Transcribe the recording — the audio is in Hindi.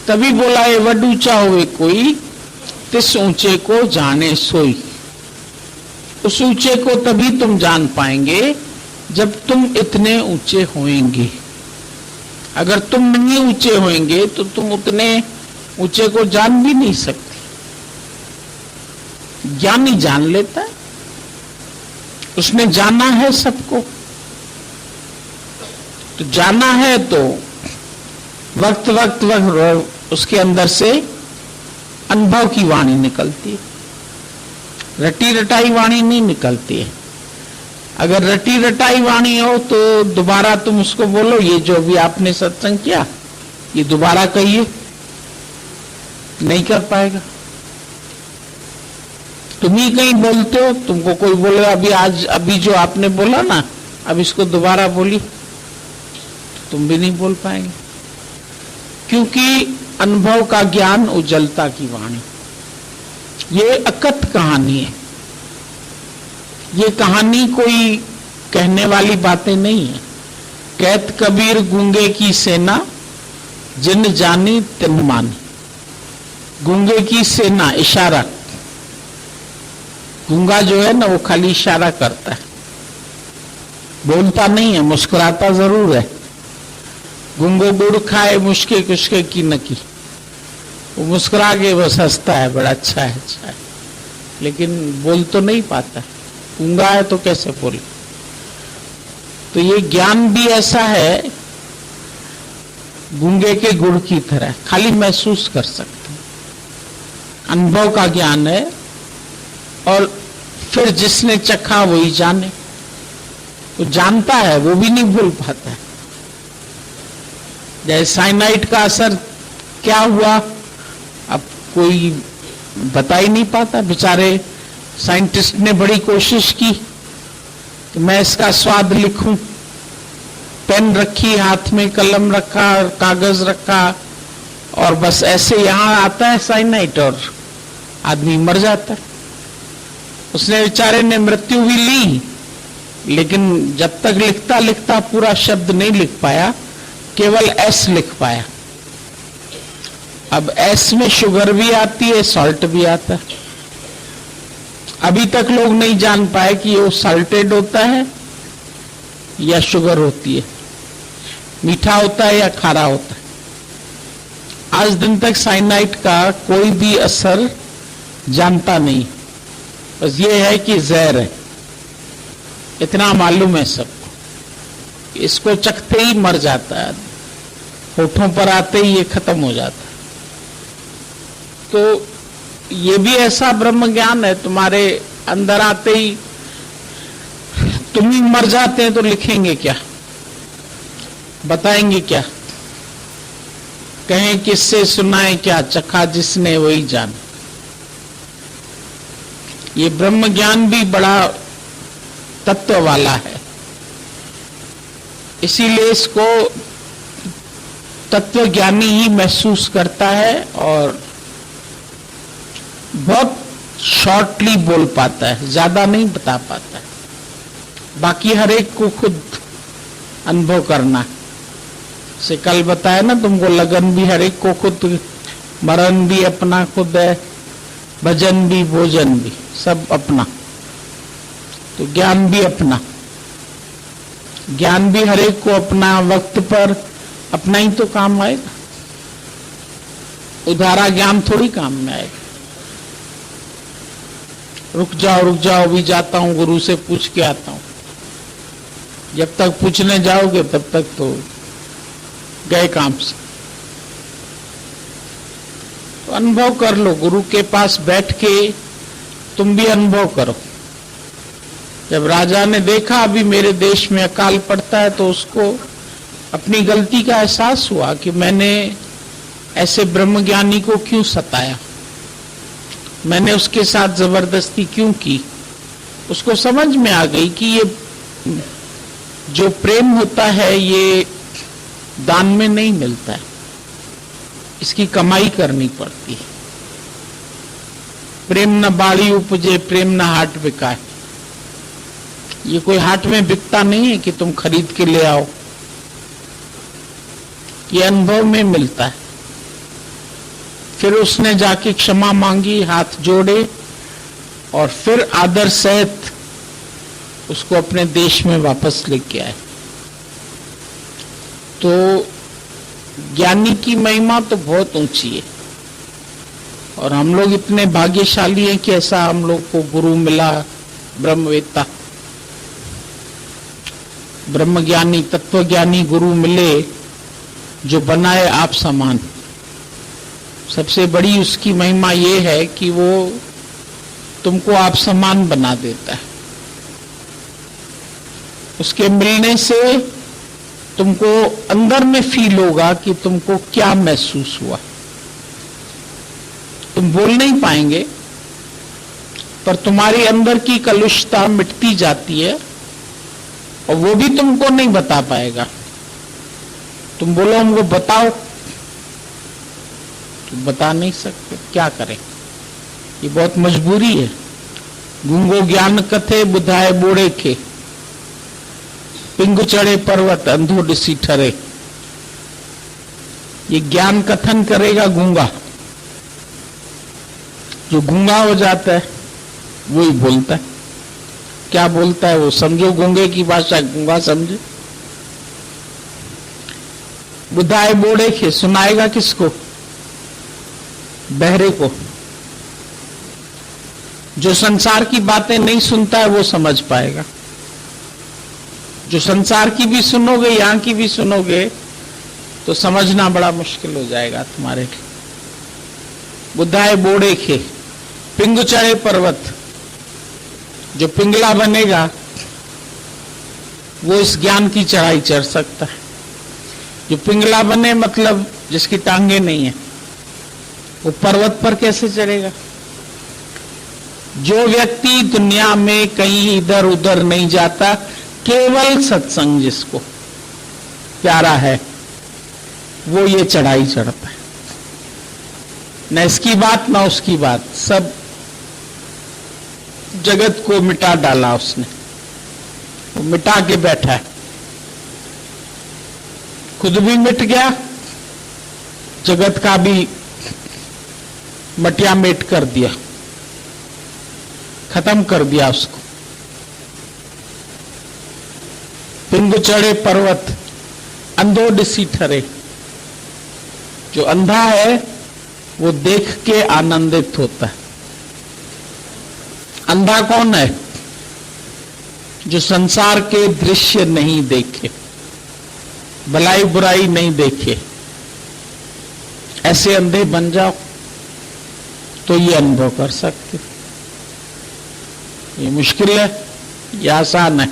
तभी बोला ये वड ऊंचा हुए कोई, तिस ऊंचे को जाने सोई। उस ऊंचे को तभी तुम जान पाएंगे जब तुम इतने ऊंचे होएंगे। अगर तुम नहीं ऊंचे होएंगे तो तुम उतने ऊंचे को जान भी नहीं सकते। ज्ञानी जान लेता है, उसने जाना है सबको। तो जाना है तो वक्त वक्त वक्त उसके अंदर से अनुभव की वाणी निकलती है, रटी रटाई वाणी नहीं निकलती है। अगर रटी रटाई वाणी हो तो दोबारा तुम उसको बोलो ये जो भी आपने सत्संग किया ये दोबारा कहिए, नहीं कर पाएगा। तुम ही कहीं बोलते हो, तुमको कोई बोले अभी जो आपने बोला ना अब इसको दोबारा बोली, तुम भी नहीं बोल पाएंगे। क्योंकि अनुभव का ज्ञान उज्जवलता की वाणी, ये अकथ कहानी है। ये कहानी कोई कहने वाली बातें नहीं है। कहत कबीर गूंगे की सेना, जिन जानी तिन मानी। गूंगे की सेना, इशारा। गूंगा जो है ना वो खाली इशारा करता है, बोलता नहीं है, मुस्कुराता जरूर है। गूंगो गुड़ खाए मुश्के कुश्के की नकी, वो मुस्कुरा के बस हंसता है, बड़ा अच्छा है अच्छा है, लेकिन बोल तो नहीं पाता। गूंगा है तो कैसे बोले। तो ये ज्ञान भी ऐसा है गूंगे के गुड़ की तरह, खाली महसूस कर सकते हैं। अनुभव का ज्ञान है और फिर जिसने चखा वही जाने। वो जानता है, वो भी नहीं भूल पाता है। जैसे साइनाइड का असर क्या हुआ अब कोई बता ही नहीं पाता। बेचारे साइंटिस्ट ने बड़ी कोशिश की कि मैं इसका स्वाद लिखूं, पेन रखी हाथ में, कलम रखा, कागज रखा, और बस ऐसे यहां आता है साइनाइड और आदमी मर जाता है। उसने बेचारे ने मृत्यु भी ली, लेकिन जब तक लिखता लिखता पूरा शब्द नहीं लिख पाया, केवल एस लिख पाया। अब एस में शुगर भी आती है, सॉल्ट भी आता है। अभी तक लोग नहीं जान पाए कि वो सॉल्टेड होता है या शुगर होती है, मीठा होता है या खारा होता है। आज दिन तक साइनाइड का कोई भी असर जानता नहीं, बस ये है कि जहर है, इतना मालूम है सबको। इसको चखते ही मर जाता है, होठों पर आते ही ये खत्म हो जाता है। तो ये भी ऐसा ब्रह्म ज्ञान है, तुम्हारे अंदर आते ही तुम ही मर जाते हैं तो लिखेंगे क्या, बताएंगे क्या, कहें किससे, सुनाए क्या, चखा जिसने वही जान। ये ब्रह्म ज्ञान भी बड़ा तत्व वाला है, इसीलिए इसको तत्वज्ञानी ही महसूस करता है और बहुत शॉर्टली बोल पाता है, ज्यादा नहीं बता पाता है। बाकी हर एक को खुद अनुभव करना से कल बताया ना तुमको, लगन भी हर एक को खुद, मरण भी अपना खुद है, भजन भी भोजन भी सब अपना। तो ज्ञान भी अपना, ज्ञान भी हर एक को अपना, वक्त पर अपना ही तो काम आएगा। उधारा ज्ञान थोड़ी काम में आएगा। रुक जाओ भी जाता हूं, गुरु से पूछ के आता हूं। जब तक पूछने जाओगे तब तक तो गए काम से। तो अनुभव कर लो, गुरु के पास बैठ के तुम भी अनुभव करो। जब राजा ने देखा अभी मेरे देश में अकाल पड़ता है, तो उसको अपनी गलती का एहसास हुआ कि मैंने ऐसे ब्रह्मज्ञानी को क्यों सताया, मैंने उसके साथ जबरदस्ती क्यों की। उसको समझ में आ गई कि ये जो प्रेम होता है ये दान में नहीं मिलता है, इसकी कमाई करनी पड़ती है। प्रेम न बाड़ी उपजे, प्रेम न हाट बिकाए। ये कोई हाट में बिकता नहीं है कि तुम खरीद के ले आओ, ये अनुभव में मिलता है। फिर उसने जाके क्षमा मांगी, हाथ जोड़े और फिर आदर सहित उसको अपने देश में वापस लेके आए। तो ज्ञानी की महिमा तो बहुत ऊंची है और हम लोग इतने भाग्यशाली हैं कि ऐसा हम लोग को गुरु मिला, ब्रह्मवेत्ता, ब्रह्मज्ञानी, तत्वज्ञानी गुरु मिले जो बनाए आप समान। सबसे बड़ी उसकी महिमा ये है कि वो तुमको आप समान बना देता है। उसके मिलने से तुमको अंदर में फील होगा कि तुमको क्या महसूस हुआ। तुम बोल नहीं पाएंगे पर तुम्हारी अंदर की कलुषता मिटती जाती है और वो भी तुमको नहीं बता पाएगा। तुम बोलो हमको बताओ, तुम बता नहीं सकते, क्या करें, ये बहुत मजबूरी है। गूंगो ज्ञान कथे बुधाए बोड़े के, पिंगु चढ़े पर्वत अंधो डिसी ठरे। ये ज्ञान कथन करेगा गूंगा, जो गूंगा हो जाता है वही बोलता है। क्या बोलता है वो समझो, गूंगे की भाषा गूंगा समझे। बुधाए बोड़े के, सुनाएगा किसको? बहरे को। जो संसार की बातें नहीं सुनता है वो समझ पाएगा। जो संसार की भी सुनोगे, यहां की भी सुनोगे तो समझना बड़ा मुश्किल हो जाएगा तुम्हारे लिए। बुधाए बोड़े के, पिंगु चढ़े पर्वत। जो पिंगला बनेगा वो इस ज्ञान की चढ़ाई चढ़ सकता है। जो पिंगला बने मतलब जिसकी टांगे नहीं है, वो पर्वत पर कैसे चढ़ेगा? जो व्यक्ति दुनिया में कहीं इधर उधर नहीं जाता, केवल सत्संग जिसको प्यारा है, वो ये चढ़ाई चढ़ता है। न इसकी बात न उसकी बात, सब जगत को मिटा डाला उसने, वो मिटा के बैठा है। खुद भी मिट गया, जगत का भी मटिया मेट कर दिया, खत्म कर दिया उसको। पिंगु चढ़े पर्वत अंधो डिसी ठरे। जो अंधा है वो देख के आनंदित होता है। अंधा कौन है? जो संसार के दृश्य नहीं देखे, भलाई बुराई नहीं देखे। ऐसे अंधे बन जाओ तो ये अनुभव कर सकते। ये मुश्किल है, ये आसान है।